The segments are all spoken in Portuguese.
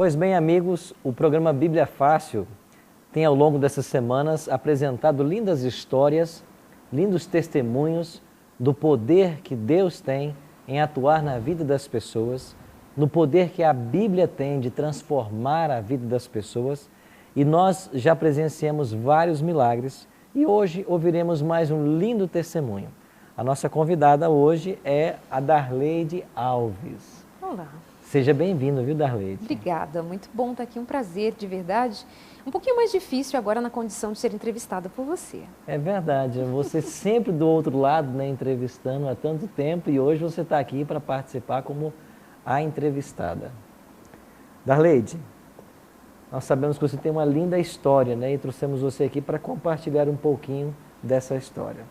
Pois bem, amigos, o programa Bíblia Fácil tem ao longo dessas semanas apresentado lindas histórias, lindos testemunhos do poder que Deus tem em atuar na vida das pessoas, no poder que a Bíblia tem de transformar a vida das pessoas. E nós já presenciamos vários milagres e hoje ouviremos mais um lindo testemunho. A nossa convidada hoje é a Darleide Alves. Olá. Seja bem-vindo, viu, Darleide? Obrigada, muito bom estar aqui, um prazer, de verdade. Um pouquinho mais difícil agora na condição de ser entrevistada por você. É verdade, você sempre do outro lado, né, entrevistando há tanto tempo e hoje você está aqui para participar como a entrevistada. Darleide, nós sabemos que você tem uma linda história, né, e trouxemos você aqui para compartilhar um pouquinho dessa história.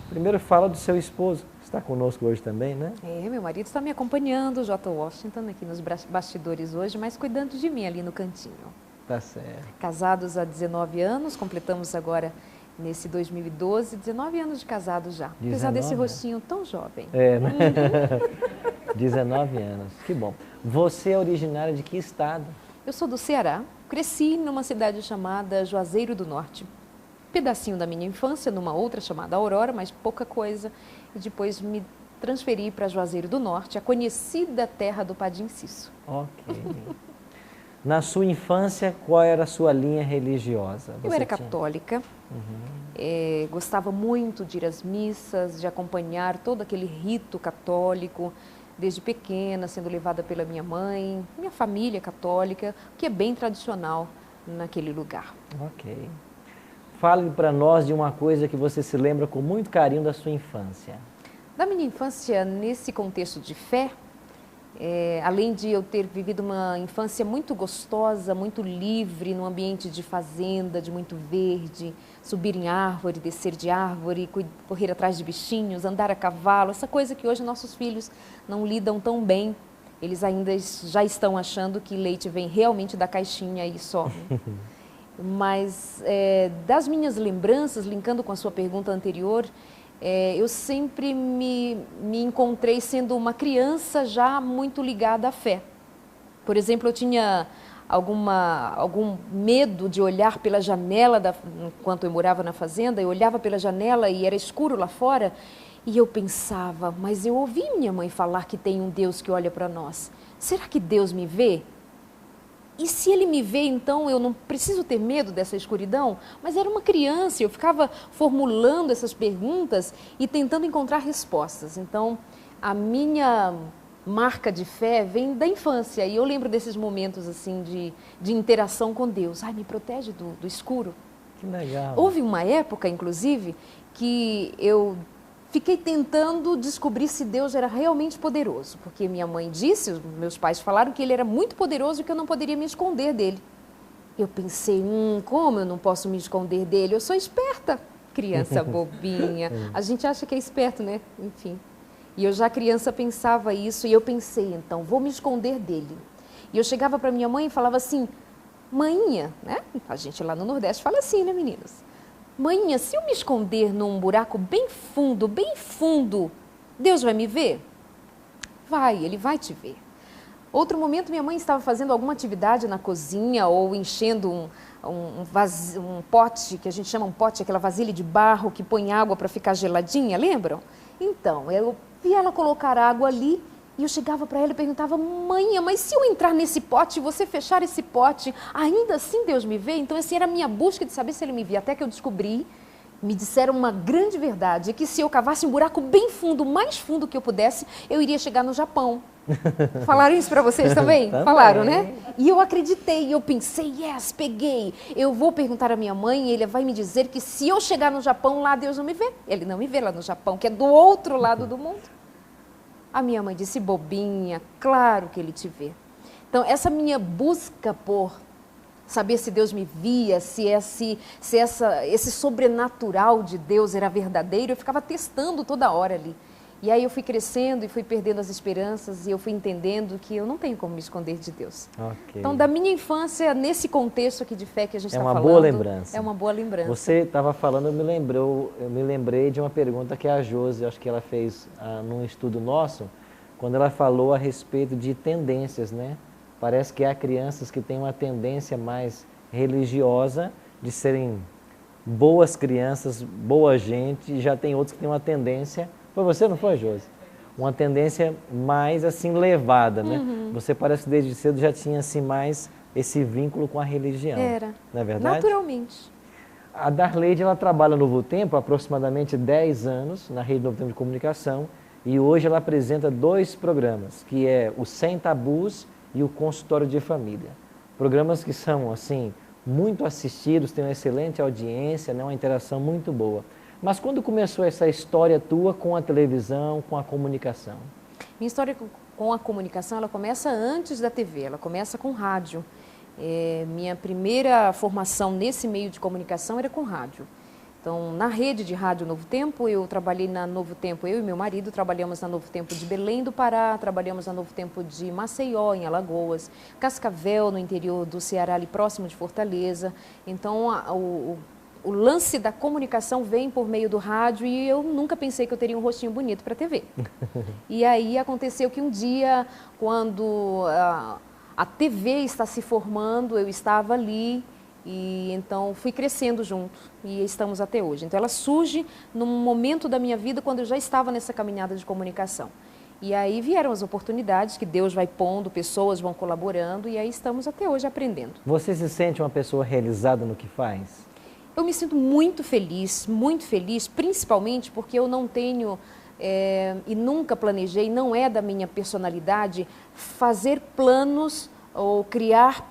Primeiro fala do seu esposo, que está conosco hoje também, né? Meu marido está me acompanhando, o J. Washington, aqui nos bastidores hoje, mas cuidando de mim ali no cantinho. Tá certo. Casados há 19 anos, completamos agora nesse 2012, 19 anos de casado já. 19, apesar desse rostinho tão jovem. É, né? 19 anos, que bom. Você é originária de que estado? Eu sou do Ceará, cresci numa cidade chamada Juazeiro do Norte. Pedacinho da minha infância, numa outra chamada Aurora, mas pouca coisa. E depois me transferi para Juazeiro do Norte, a conhecida terra do Padim Cisso. Ok. Na sua infância, qual era a sua linha religiosa? Eu era católica, gostava muito de ir às missas, de acompanhar todo aquele rito católico, desde pequena, sendo levada pela minha mãe, minha família católica, que é bem tradicional naquele lugar. Ok. Fale para nós de uma coisa que você se lembra com muito carinho da sua infância. Da minha infância, nesse contexto de fé, além de eu ter vivido uma infância muito gostosa, muito livre, num ambiente de fazenda, de muito verde, subir em árvore, descer de árvore, correr atrás de bichinhos, andar a cavalo, essa coisa que hoje nossos filhos não lidam tão bem. Eles ainda já estão achando que leite vem realmente da caixinha e só. Mas das minhas lembranças, linkando com a sua pergunta anterior, eu sempre me encontrei sendo uma criança já muito ligada à fé. Por exemplo, eu tinha algum medo de olhar pela janela, enquanto eu morava na fazenda, eu olhava pela janela e era escuro lá fora, e eu pensava, mas eu ouvi minha mãe falar que tem um Deus que olha para nós. Será que Deus me vê? E se ele me vê, então eu não preciso ter medo dessa escuridão? Mas era uma criança, eu ficava formulando essas perguntas e tentando encontrar respostas. Então, a minha marca de fé vem da infância. E eu lembro desses momentos assim de interação com Deus. Ai, me protege do escuro. Que legal. Houve uma época, inclusive, que eu fiquei tentando descobrir se Deus era realmente poderoso, porque minha mãe disse, os meus pais falaram que ele era muito poderoso e que eu não poderia me esconder dele. Eu pensei, como eu não posso me esconder dele? Eu sou esperta, criança bobinha. A gente acha que é esperto, né? Enfim. E eu já criança pensava isso e eu pensei, então, vou me esconder dele. E eu chegava para minha mãe e falava assim, mãinha, né? A gente lá no Nordeste fala assim, né, meninas? Mãinha, se eu me esconder num buraco bem fundo, Deus vai me ver? Vai, Ele vai te ver. Outro momento, minha mãe estava fazendo alguma atividade na cozinha ou enchendo um pote, que a gente chama um pote, aquela vasilha de barro que põe água para ficar geladinha, lembram? Então, eu vi ela colocar água ali e eu chegava para ela e perguntava, mãe, mas se eu entrar nesse pote e você fechar esse pote, ainda assim Deus me vê? Então, essa era a minha busca de saber se Ele me via, até que eu descobri, me disseram uma grande verdade, que se eu cavasse um buraco bem fundo, mais fundo que eu pudesse, eu iria chegar no Japão. Falaram isso para vocês também? Falaram, né? E eu acreditei, eu pensei, peguei. Eu vou perguntar à minha mãe e ele vai me dizer que se eu chegar no Japão, lá Deus não me vê. Ele não me vê lá no Japão, que é do outro lado do mundo. A minha mãe disse, bobinha, claro que Ele te vê. Então, essa minha busca por saber se Deus me via, se esse sobrenatural de Deus era verdadeiro, eu ficava testando toda hora ali. E aí eu fui crescendo e fui perdendo as esperanças e eu fui entendendo que eu não tenho como me esconder de Deus. Okay. Então, da minha infância, nesse contexto aqui de fé que a gente está falando... É uma boa lembrança. É uma boa lembrança. Você estava falando, eu me lembrei de uma pergunta que a Josi, acho que ela fez num estudo nosso, quando ela falou a respeito de tendências, né? Parece que há crianças que têm uma tendência mais religiosa de serem boas crianças, boa gente, e já tem outros que têm uma tendência... Foi você, não foi, Josi? Uma tendência mais assim levada, né? Você parece que desde cedo já tinha assim mais esse vínculo com a religião. Era. Não é verdade? Naturalmente. A Darleide, ela trabalha no Novo Tempo há aproximadamente 10 anos, na Rede Novo Tempo de Comunicação, e hoje ela apresenta 2 programas, que é o Sem Tabus e o Consultório de Família. Programas que são, assim, muito assistidos, têm uma excelente audiência, né? Uma interação muito boa. Mas quando começou essa história tua com a televisão, com a comunicação? Minha história com a comunicação, ela começa antes da TV, ela começa com rádio. Minha primeira formação nesse meio de comunicação era com rádio. Então, na rede de rádio Novo Tempo, eu trabalhei na Novo Tempo, eu e meu marido trabalhamos na Novo Tempo de Belém do Pará, trabalhamos na Novo Tempo de Maceió, em Alagoas, Cascavel, no interior do Ceará, ali próximo de Fortaleza. Então, o lance da comunicação vem por meio do rádio e eu nunca pensei que eu teria um rostinho bonito para a TV. E aí aconteceu que um dia, quando a TV está se formando, eu estava ali e então fui crescendo junto e estamos até hoje. Então ela surge num momento da minha vida quando eu já estava nessa caminhada de comunicação. E aí vieram as oportunidades que Deus vai pondo, pessoas vão colaborando e aí estamos até hoje aprendendo. Você se sente uma pessoa realizada no que faz? Eu me sinto muito feliz, principalmente porque eu não tenho e nunca planejei, não é da minha personalidade, fazer planos ou criar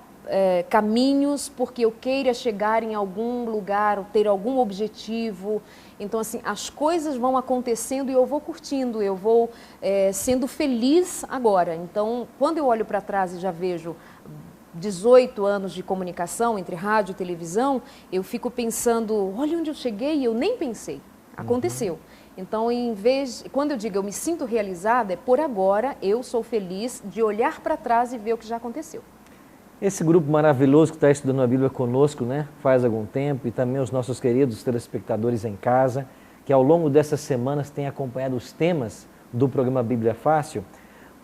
caminhos porque eu queira chegar em algum lugar ou ter algum objetivo. Então, assim, as coisas vão acontecendo e eu vou curtindo, eu vou sendo feliz agora. Então, quando eu olho para trás e já vejo 18 anos de comunicação entre rádio e televisão, eu fico pensando, olha onde eu cheguei e eu nem pensei, aconteceu. Então, quando eu digo eu me sinto realizada, é por agora eu sou feliz de olhar para trás e ver o que já aconteceu. Esse grupo maravilhoso que está estudando a Bíblia conosco, né, faz algum tempo, e também os nossos queridos telespectadores em casa, que ao longo dessas semanas têm acompanhado os temas do programa Bíblia Fácil.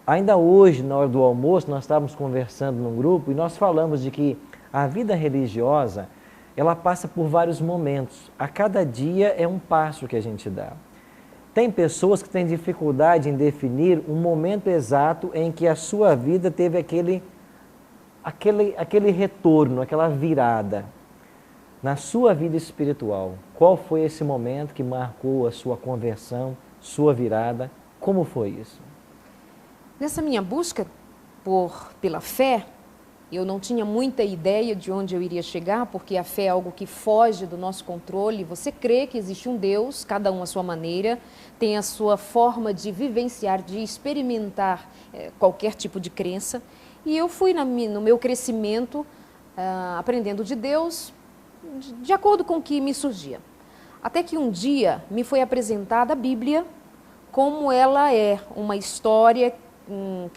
Ainda hoje, na hora do almoço, nós estávamos conversando num grupo e nós falamos de que a vida religiosa, ela passa por vários momentos. A cada dia é um passo que a gente dá. Tem pessoas que têm dificuldade em definir um momento exato em que a sua vida teve aquele retorno, aquela virada. Na sua vida espiritual, qual foi esse momento que marcou a sua conversão, sua virada? Como foi isso? Nessa minha busca pela fé, eu não tinha muita ideia de onde eu iria chegar, porque a fé é algo que foge do nosso controle. Você crê que existe um Deus, cada um à sua maneira, tem a sua forma de vivenciar, de experimentar qualquer tipo de crença. E eu fui no meu crescimento aprendendo de Deus de acordo com o que me surgia. Até que um dia me foi apresentada a Bíblia como ela é, uma história, um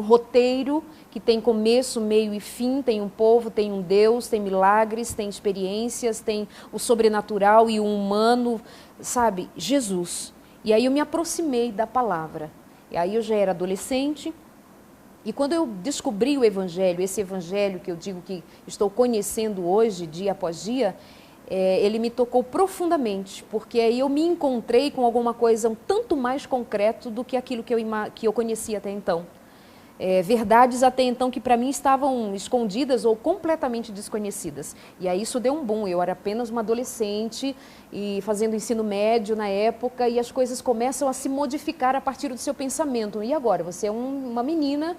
roteiro que tem começo, meio e fim, tem um povo, tem um Deus, tem milagres, tem experiências, tem o sobrenatural e o humano, sabe? Jesus. E aí eu me aproximei da palavra. E aí eu já era adolescente. E quando eu descobri o Evangelho, esse Evangelho que eu digo que estou conhecendo hoje, dia após dia, ele me tocou profundamente, porque aí eu me encontrei com alguma coisa um tanto mais concreto do que aquilo que eu conhecia até então. Verdades até então que para mim estavam escondidas ou completamente desconhecidas. E aí isso deu um boom. Eu era apenas uma adolescente e fazendo ensino médio na época e as coisas começam a se modificar a partir do seu pensamento. E agora? Você é uma menina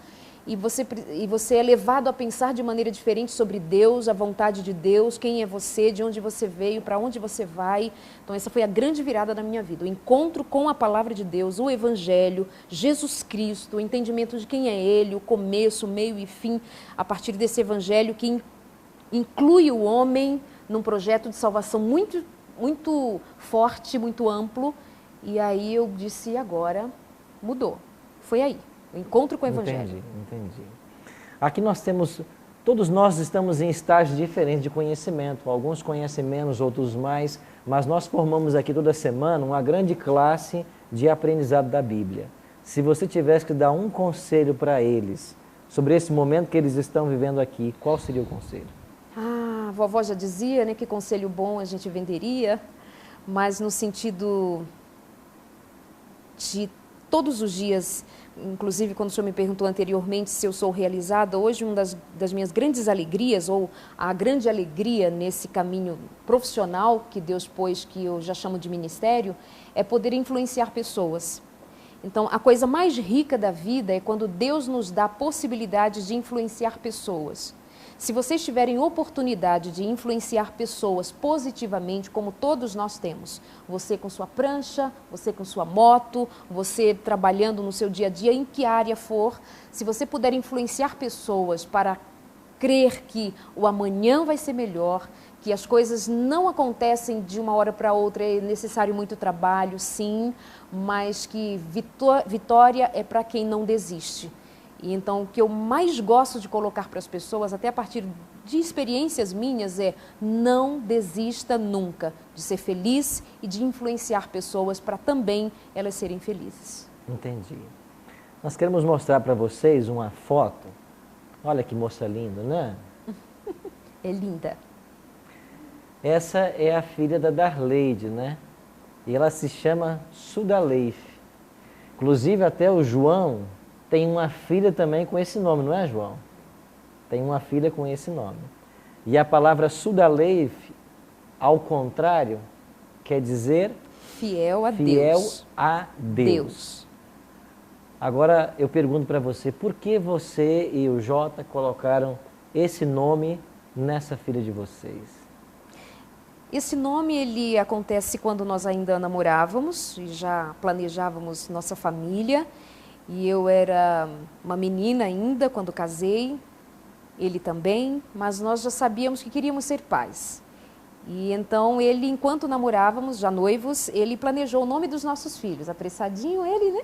e você é levado a pensar de maneira diferente sobre Deus, a vontade de Deus, quem é você, de onde você veio, para onde você vai. Então essa foi a grande virada da minha vida, o encontro com a palavra de Deus, o Evangelho, Jesus Cristo, o entendimento de quem é Ele, o começo, o meio e fim, a partir desse Evangelho que inclui o homem num projeto de salvação muito, muito forte, muito amplo. E aí eu disse, e agora mudou, foi aí. O encontro com o Evangelho. Entendi. Aqui todos nós estamos em estágios diferentes de conhecimento. Alguns conhecem menos, outros mais, mas nós formamos aqui toda semana uma grande classe de aprendizado da Bíblia. Se você tivesse que dar um conselho para eles, sobre esse momento que eles estão vivendo aqui, qual seria o conselho? A vovó já dizia, né, que conselho bom a gente venderia, mas no sentido de todos os dias, inclusive quando o senhor me perguntou anteriormente se eu sou realizada, hoje uma das minhas grandes alegrias, ou a grande alegria nesse caminho profissional que Deus pôs, que eu já chamo de ministério, é poder influenciar pessoas. Então, a coisa mais rica da vida é quando Deus nos dá a possibilidade de influenciar pessoas. Se vocês tiverem oportunidade de influenciar pessoas positivamente, como todos nós temos, você com sua prancha, você com sua moto, você trabalhando no seu dia a dia, em que área for, se você puder influenciar pessoas para crer que o amanhã vai ser melhor, que as coisas não acontecem de uma hora para outra, é necessário muito trabalho, sim, mas que vitória é para quem não desiste. E então, o que eu mais gosto de colocar para as pessoas, até a partir de experiências minhas, é não desista nunca de ser feliz e de influenciar pessoas para também elas serem felizes. Entendi. Nós queremos mostrar para vocês uma foto. Olha que moça linda, né? É linda. Essa é a filha da Darleide, né? E ela se chama Sudaleif. Inclusive, até o João tem uma filha também com esse nome, não é, João? Tem uma filha com esse nome. E a palavra Sudaleif, ao contrário, quer dizer fiel a fiel Deus. a Deus. Agora eu pergunto para você, por que você e o Jota colocaram esse nome nessa filha de vocês? Esse nome, ele acontece quando nós ainda namorávamos e já planejávamos nossa família. E eu era uma menina ainda quando casei, ele também, mas nós já sabíamos que queríamos ser pais. E então ele, enquanto namorávamos, já noivos, ele planejou o nome dos nossos filhos, apressadinho ele, né?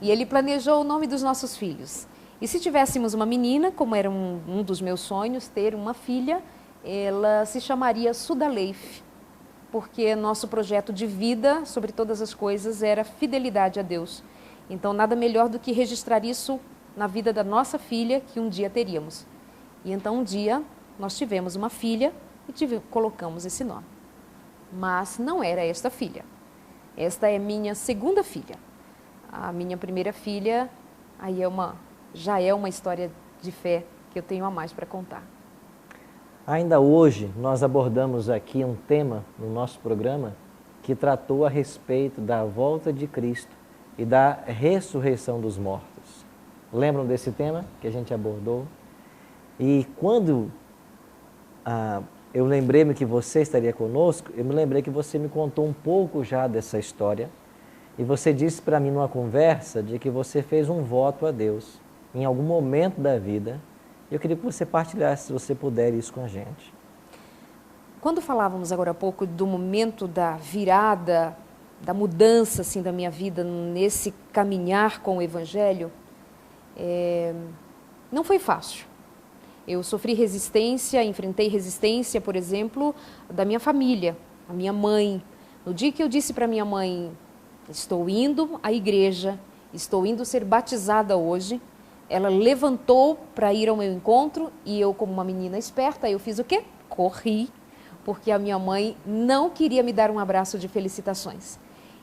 E ele planejou o nome dos nossos filhos. E se tivéssemos uma menina, como era um dos meus sonhos, ter uma filha, ela se chamaria Sudaleif, porque nosso projeto de vida, sobre todas as coisas, era fidelidade a Deus. Então, nada melhor do que registrar isso na vida da nossa filha, que um dia teríamos. E então, um dia, nós tivemos uma filha e colocamos esse nome. Mas não era esta filha. Esta é minha segunda filha. A minha primeira filha, aí já é uma história de fé que eu tenho a mais para contar. Ainda hoje, nós abordamos aqui um tema no nosso programa que tratou a respeito da volta de Cristo e da ressurreição dos mortos. Lembram desse tema que a gente abordou? E quando eu lembrei-me que você estaria conosco, eu me lembrei que você me contou um pouco já dessa história. E você disse para mim numa conversa de que você fez um voto a Deus em algum momento da vida. Eu queria que você partilhasse, se você puder, isso com a gente. Quando falávamos agora há pouco do momento da virada, da mudança assim, da minha vida nesse caminhar com o Evangelho, não foi fácil. Eu sofri resistência, enfrentei resistência, por exemplo, da minha família, a minha mãe. No dia que eu disse para minha mãe, estou indo à igreja, estou indo ser batizada hoje, ela levantou para ir ao meu encontro e eu, como uma menina esperta, eu fiz o quê? Corri, porque a minha mãe não queria me dar um abraço de felicitações.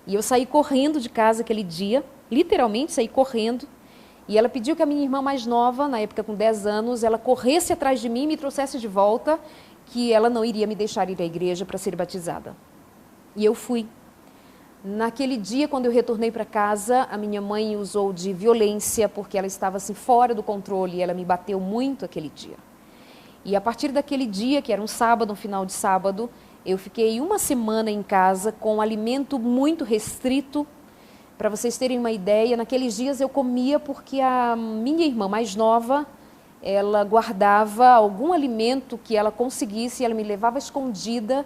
E eu saí correndo de casa aquele dia, literalmente saí correndo, e ela pediu que a minha irmã mais nova, na época com 10 anos, ela corresse atrás de mim e me trouxesse de volta, que ela não iria me deixar ir à igreja para ser batizada. E eu fui. Naquele dia, quando eu retornei para casa, a minha mãe usou de violência, porque ela estava assim fora do controle, e ela me bateu muito aquele dia. E a partir daquele dia, que era um sábado, um final de sábado, eu fiquei uma semana em casa com um alimento muito restrito. Para vocês terem uma ideia, naqueles dias eu comia porque a minha irmã mais nova, ela guardava algum alimento que ela conseguisse, ela me levava escondida,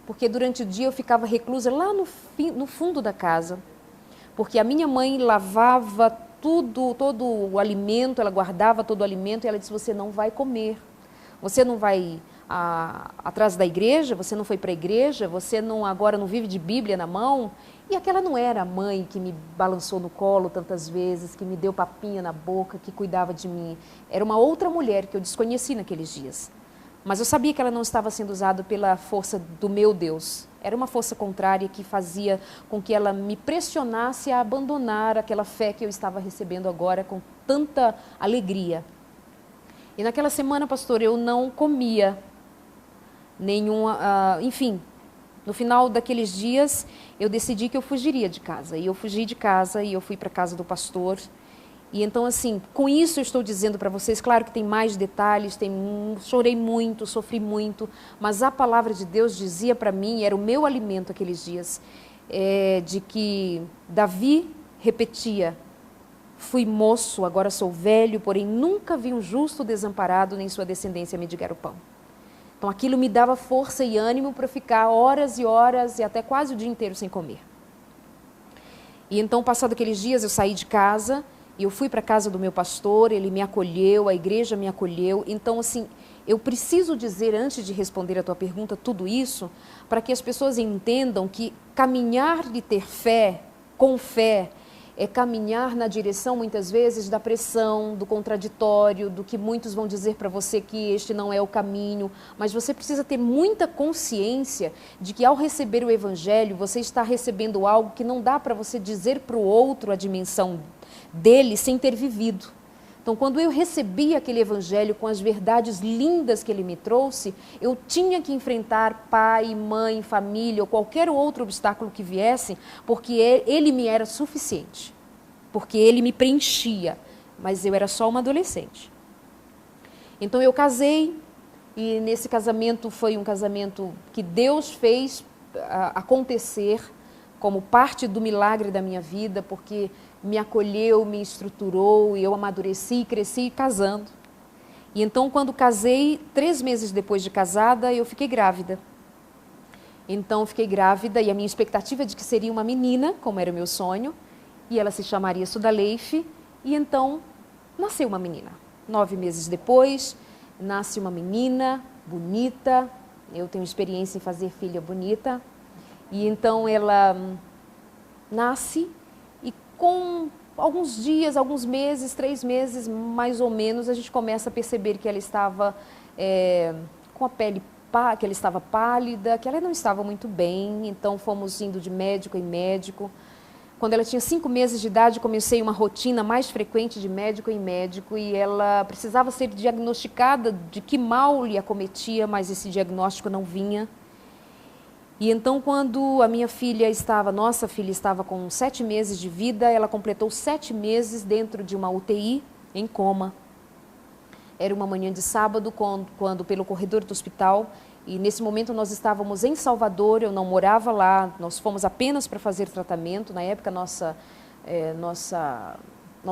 porque durante o dia eu ficava reclusa lá no fundo da casa, porque a minha mãe lavava todo o alimento, ela guardava todo o alimento e ela disse, você não vai comer, você não vai atrás da igreja, você não foi para a igreja, você agora não vive de Bíblia na mão. E aquela não era a mãe que me balançou no colo tantas vezes, que me deu papinha na boca, que cuidava de mim. Era uma outra mulher que eu desconheci naqueles dias. Mas eu sabia que ela não estava sendo usada pela força do meu Deus. Era uma força contrária que fazia com que ela me pressionasse a abandonar aquela fé que eu estava recebendo agora com tanta alegria. E naquela semana, pastor, eu não comia nenhuma... enfim, no final daqueles dias, eu decidi que eu fugiria de casa. E eu fugi de casa e eu fui para a casa do pastor. E então, assim, com isso eu estou dizendo para vocês, claro que tem mais detalhes, chorei muito, sofri muito, mas a palavra de Deus dizia para mim, era o meu alimento aqueles dias, de que Davi repetia: fui moço, agora sou velho, porém nunca vi um justo desamparado, nem sua descendência mendigar o pão. Então aquilo me dava força e ânimo para ficar horas e horas e até quase o dia inteiro sem comer. E então, passado aqueles dias, eu saí de casa e eu fui para a casa do meu pastor, ele me acolheu, a igreja me acolheu. Então, assim, eu preciso dizer, antes de responder a tua pergunta, tudo isso, para que as pessoas entendam que caminhar de ter fé, com fé, é caminhar na direção, muitas vezes, da pressão, do contraditório, do que muitos vão dizer para você que este não é o caminho. Mas você precisa ter muita consciência de que, ao receber o Evangelho, você está recebendo algo que não dá para você dizer para o outro a dimensão dele sem ter vivido. Então, quando eu recebi aquele Evangelho com as verdades lindas que ele me trouxe, eu tinha que enfrentar pai, mãe, família ou qualquer outro obstáculo que viesse, porque ele me era suficiente, porque ele me preenchia, mas eu era só uma adolescente. Então, eu casei, e nesse casamento foi um casamento que Deus fez acontecer como parte do milagre da minha vida, porque me acolheu, me estruturou, e eu amadureci e cresci casando. E então, quando casei, 3 meses depois de casada, eu fiquei grávida. Então, fiquei grávida e a minha expectativa é de que seria uma menina, como era o meu sonho, e ela se chamaria Sudaleife, e então nasceu uma menina. 9 meses depois, nasce uma menina bonita, eu tenho experiência em fazer filha bonita, e então ela nasce. Com alguns dias, alguns meses, 3 meses mais ou menos, a gente começa a perceber que ela estava com a pele, que ela estava pálida, que ela não estava muito bem. Então fomos indo de médico em médico. Quando ela tinha 5 meses de idade, comecei uma rotina mais frequente de médico em médico e ela precisava ser diagnosticada de que mal lhe acometia, mas esse diagnóstico não vinha. E então, quando a nossa filha estava com 7 meses de vida, ela completou 7 meses dentro de uma UTI, em coma. Era uma manhã de sábado, quando pelo corredor do hospital, e nesse momento nós estávamos em Salvador, eu não morava lá, nós fomos apenas para fazer tratamento. Na época, nós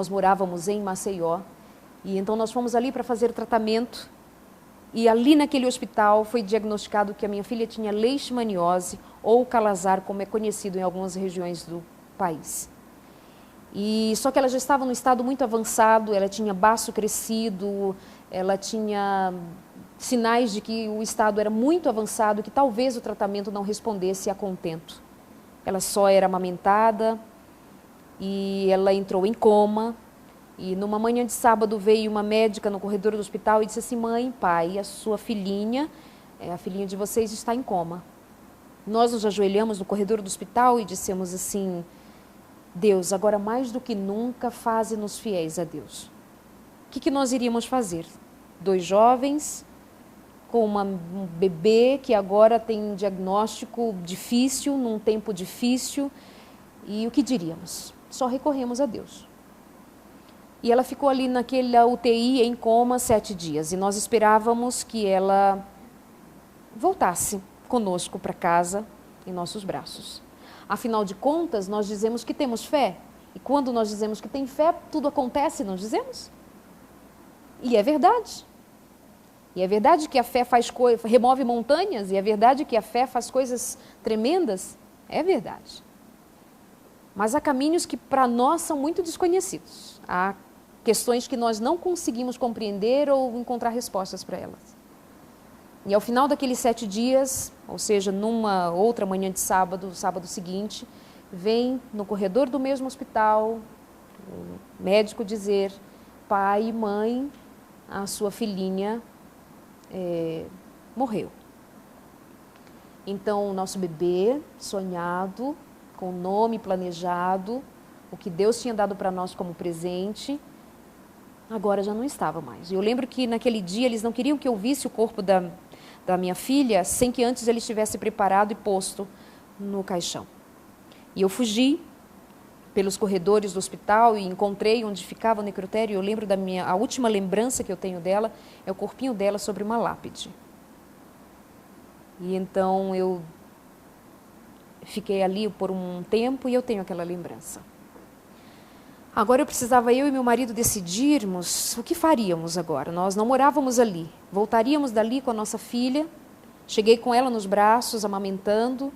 morávamos em Maceió, e então nós fomos ali para fazer tratamento. E ali naquele hospital foi diagnosticado que a minha filha tinha leishmaniose ou calazar, como é conhecido em algumas regiões do país. E só que ela já estava num estado muito avançado, ela tinha baço crescido, ela tinha sinais de que o estado era muito avançado, que talvez o tratamento não respondesse a contento. Ela só era amamentada e ela entrou em coma. E numa manhã de sábado veio uma médica no corredor do hospital e disse assim: mãe, pai, a sua filhinha, a filhinha de vocês está em coma. Nós nos ajoelhamos no corredor do hospital e dissemos assim: Deus, agora mais do que nunca, faze-nos fiéis a Deus. O que nós iríamos fazer? 2 jovens com um bebê que agora tem um diagnóstico difícil, num tempo difícil, e o que diríamos? Só recorremos a Deus. E ela ficou ali naquela UTI em coma 7 dias. E nós esperávamos que ela voltasse conosco para casa, em nossos braços. Afinal de contas, nós dizemos que temos fé. E quando nós dizemos que tem fé, tudo acontece, não dizemos? E é verdade. E é verdade que a fé remove montanhas. E é verdade que a fé faz coisas tremendas. É verdade. Mas há caminhos que para nós são muito desconhecidos. Há questões que nós não conseguimos compreender ou encontrar respostas para elas. E ao final daqueles 7 dias, ou seja, numa outra manhã de sábado, sábado seguinte, vem no corredor do mesmo hospital o médico dizer: pai e mãe, a sua filhinha morreu. Então, o nosso bebê, sonhado, com o nome planejado, o que Deus tinha dado para nós como presente, agora já não estava mais. Eu lembro que naquele dia eles não queriam que eu visse o corpo da minha filha sem que antes ele estivesse preparado e posto no caixão. E eu fugi pelos corredores do hospital e encontrei onde ficava o necrotério. Eu lembro a última lembrança que eu tenho dela é o corpinho dela sobre uma lápide. E então eu fiquei ali por um tempo e eu tenho aquela lembrança. Agora eu e meu marido decidirmos o que faríamos agora. Nós não morávamos ali, voltaríamos dali com a nossa filha. Cheguei com ela nos braços, amamentando.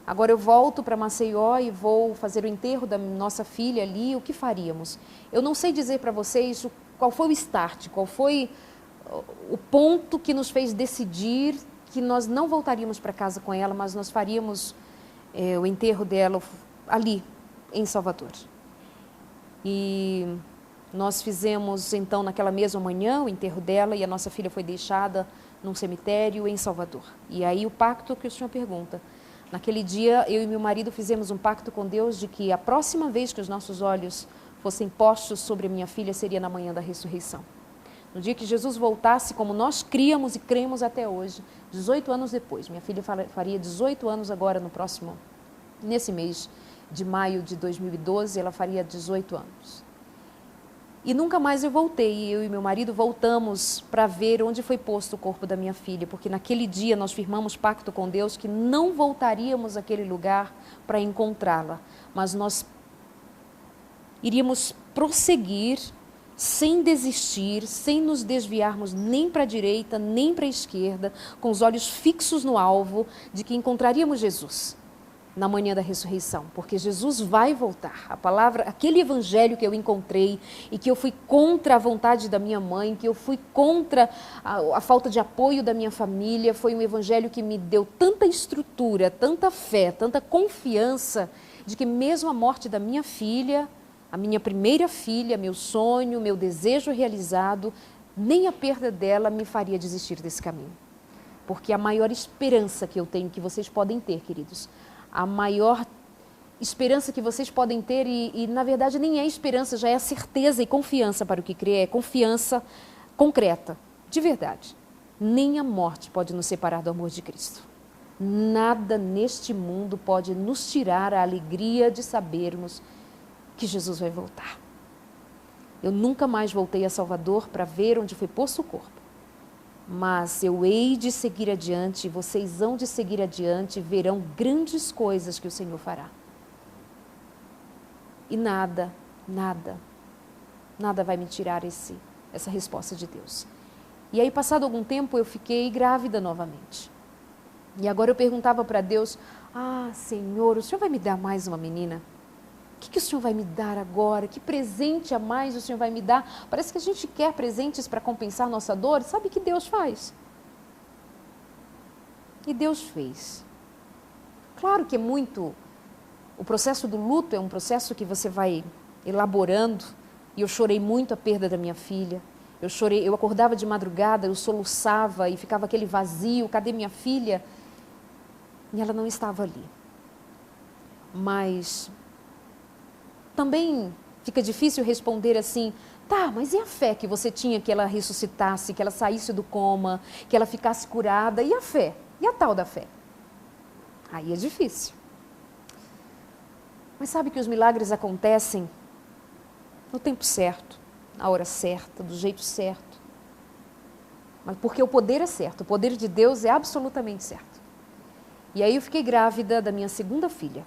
Agora eu volto para Maceió e vou fazer o enterro da nossa filha ali. O que faríamos? Eu não sei dizer para vocês qual foi o start, qual foi o ponto que nos fez decidir que nós não voltaríamos para casa com ela, mas nós faríamos o enterro dela ali, em Salvador. E nós fizemos, então, naquela mesma manhã, o enterro dela, e a nossa filha foi deixada num cemitério em Salvador. E aí o pacto que o senhor pergunta. Naquele dia, eu e meu marido fizemos um pacto com Deus de que a próxima vez que os nossos olhos fossem postos sobre a minha filha seria na manhã da ressurreição. No dia que Jesus voltasse, como nós criamos e cremos até hoje, 18 anos depois. Minha filha faria 18 anos agora nesse mês de maio de 2012, ela faria 18 anos. E nunca mais eu voltei, eu e meu marido voltamos para ver onde foi posto o corpo da minha filha, porque naquele dia nós firmamos pacto com Deus que não voltaríamos àquele lugar para encontrá-la, mas nós iríamos prosseguir sem desistir, sem nos desviarmos nem para a direita, nem para a esquerda, com os olhos fixos no alvo de que encontraríamos Jesus na manhã da ressurreição, porque Jesus vai voltar. A palavra, aquele evangelho que eu encontrei e que eu fui contra a vontade da minha mãe, que eu fui contra a falta de apoio da minha família, foi um evangelho que me deu tanta estrutura, tanta fé, tanta confiança de que mesmo a morte da minha filha, a minha primeira filha, meu sonho, meu desejo realizado, nem a perda dela me faria desistir desse caminho. Porque a maior esperança que eu tenho, que vocês podem ter, queridos, a maior esperança que vocês podem ter, e na verdade nem é esperança, já é certeza e confiança para o que crê, é confiança concreta, de verdade. Nem a morte pode nos separar do amor de Cristo. Nada neste mundo pode nos tirar a alegria de sabermos que Jesus vai voltar. Eu nunca mais voltei a Salvador para ver onde foi posto o corpo. Mas eu hei de seguir adiante, vocês hão de seguir adiante, verão grandes coisas que o Senhor fará. E nada vai me tirar essa resposta de Deus. E aí, passado algum tempo, eu fiquei grávida novamente. E agora eu perguntava para Deus: Senhor, o Senhor vai me dar mais uma menina? O que o Senhor vai me dar agora? Que presente a mais o Senhor vai me dar? Parece que a gente quer presentes para compensar nossa dor. Sabe o que Deus faz? E Deus fez. Claro que o processo do luto é um processo que você vai elaborando. E eu chorei muito a perda da minha filha. Eu acordava de madrugada, eu soluçava e ficava aquele vazio. Cadê minha filha? E ela não estava ali. Mas também fica difícil responder assim: mas e a fé que você tinha que ela ressuscitasse, que ela saísse do coma, que ela ficasse curada? E a fé? E a tal da fé? Aí é difícil. Mas sabe que os milagres acontecem no tempo certo, na hora certa, do jeito certo. Mas porque o poder é certo, o poder de Deus é absolutamente certo. E aí eu fiquei grávida da minha segunda filha.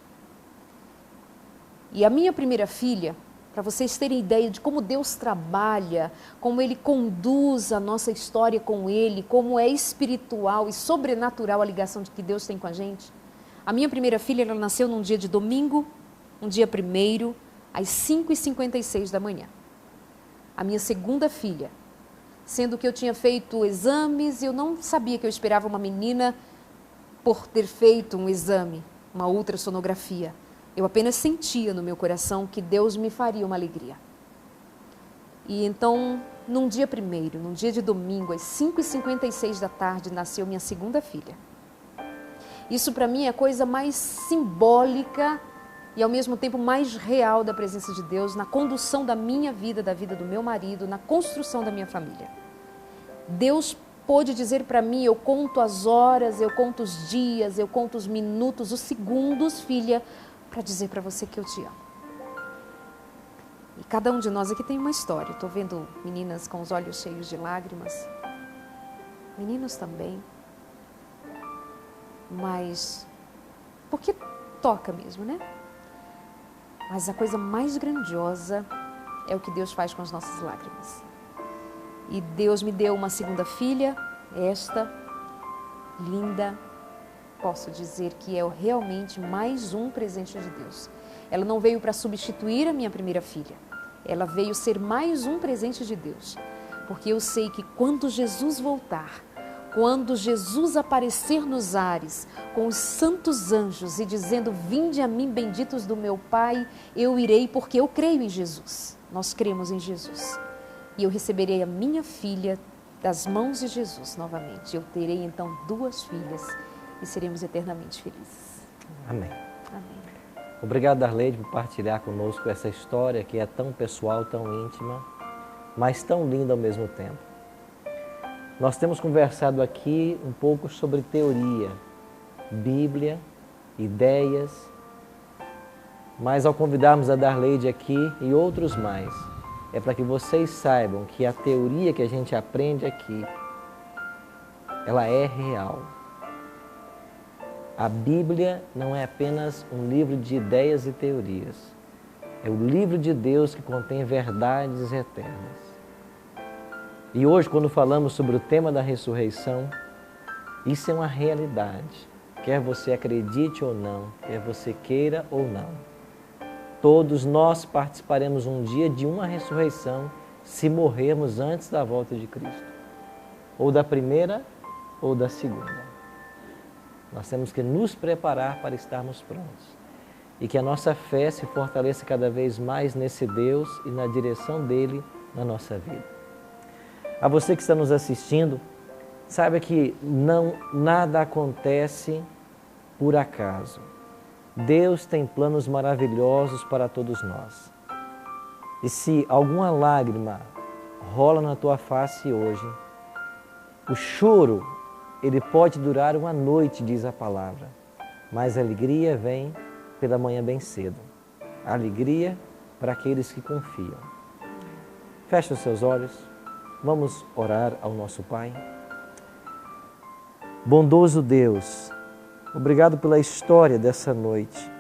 E a minha primeira filha, para vocês terem ideia de como Deus trabalha, como Ele conduz a nossa história com Ele, como é espiritual e sobrenatural a ligação que Deus tem com a gente. A minha primeira filha, ela nasceu num dia de domingo, um dia 1º, às 5h56 da manhã. A minha segunda filha, sendo que eu tinha feito exames e eu não sabia que eu esperava uma menina por ter feito um exame, uma ultrassonografia. Eu apenas sentia no meu coração que Deus me faria uma alegria. E então, num dia primeiro, num dia de domingo, às 5h56 da tarde, nasceu minha segunda filha. Isso para mim é a coisa mais simbólica e ao mesmo tempo mais real da presença de Deus na condução da minha vida, da vida do meu marido, na construção da minha família. Deus pôde dizer para mim, eu conto as horas, eu conto os dias, eu conto os minutos, os segundos, filha, para dizer para você que eu te amo. E cada um de nós aqui tem uma história. Estou vendo meninas com os olhos cheios de lágrimas, meninos também, mas porque toca mesmo, né? Mas a coisa mais grandiosa é o que Deus faz com as nossas lágrimas. E Deus me deu uma segunda filha, esta, linda, posso dizer que é realmente mais um presente de Deus. Ela não veio para substituir a minha primeira filha, ela veio ser mais um presente de Deus. Porque eu sei que quando Jesus voltar, quando Jesus aparecer nos ares, com os santos anjos e dizendo, vinde a mim benditos do meu Pai, eu irei porque eu creio em Jesus. Nós cremos em Jesus. E eu receberei a minha filha das mãos de Jesus novamente. Eu terei então 2 filhas e seremos eternamente felizes. Amém. Amém. Obrigado, Darleide, por partilhar conosco essa história que é tão pessoal, tão íntima, mas tão linda ao mesmo tempo. Nós temos conversado aqui um pouco sobre teoria, Bíblia, ideias, mas ao convidarmos a Darleide aqui e outros mais, é para que vocês saibam que a teoria que a gente aprende aqui, ela é real. A Bíblia não é apenas um livro de ideias e teorias. É o livro de Deus que contém verdades eternas. E hoje, quando falamos sobre o tema da ressurreição, isso é uma realidade. Quer você acredite ou não, quer você queira ou não. Todos nós participaremos um dia de uma ressurreição se morrermos antes da volta de Cristo. Ou da primeira ou da segunda. Nós temos que nos preparar para estarmos prontos. E que a nossa fé se fortaleça cada vez mais nesse Deus e na direção dele na nossa vida. A você que está nos assistindo, saiba que nada acontece por acaso. Deus tem planos maravilhosos para todos nós. E se alguma lágrima rola na tua face hoje, o choro, ele pode durar uma noite, diz a palavra, mas a alegria vem pela manhã bem cedo. A alegria para aqueles que confiam. Feche os seus olhos, vamos orar ao nosso Pai. Bondoso Deus, obrigado pela história dessa noite,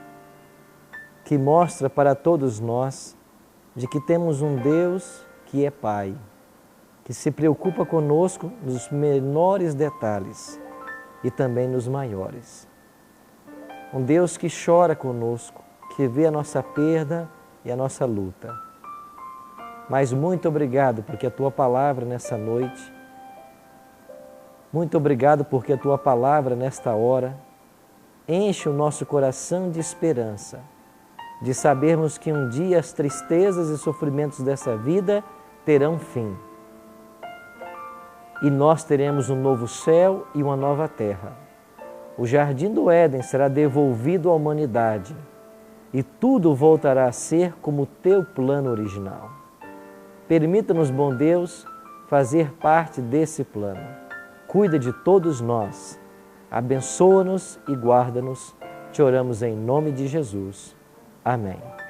que mostra para todos nós de que temos um Deus que é Pai, que se preocupa conosco nos menores detalhes e também nos maiores. Um Deus que chora conosco, que vê a nossa perda e a nossa luta. Mas muito obrigado porque a Tua palavra nessa noite, muito obrigado porque a Tua palavra nesta hora enche o nosso coração de esperança, de sabermos que um dia as tristezas e sofrimentos dessa vida terão fim. E nós teremos um novo céu e uma nova terra. O jardim do Éden será devolvido à humanidade e tudo voltará a ser como o Teu plano original. Permita-nos, bom Deus, fazer parte desse plano. Cuida de todos nós. Abençoa-nos e guarda-nos. Te oramos em nome de Jesus. Amém.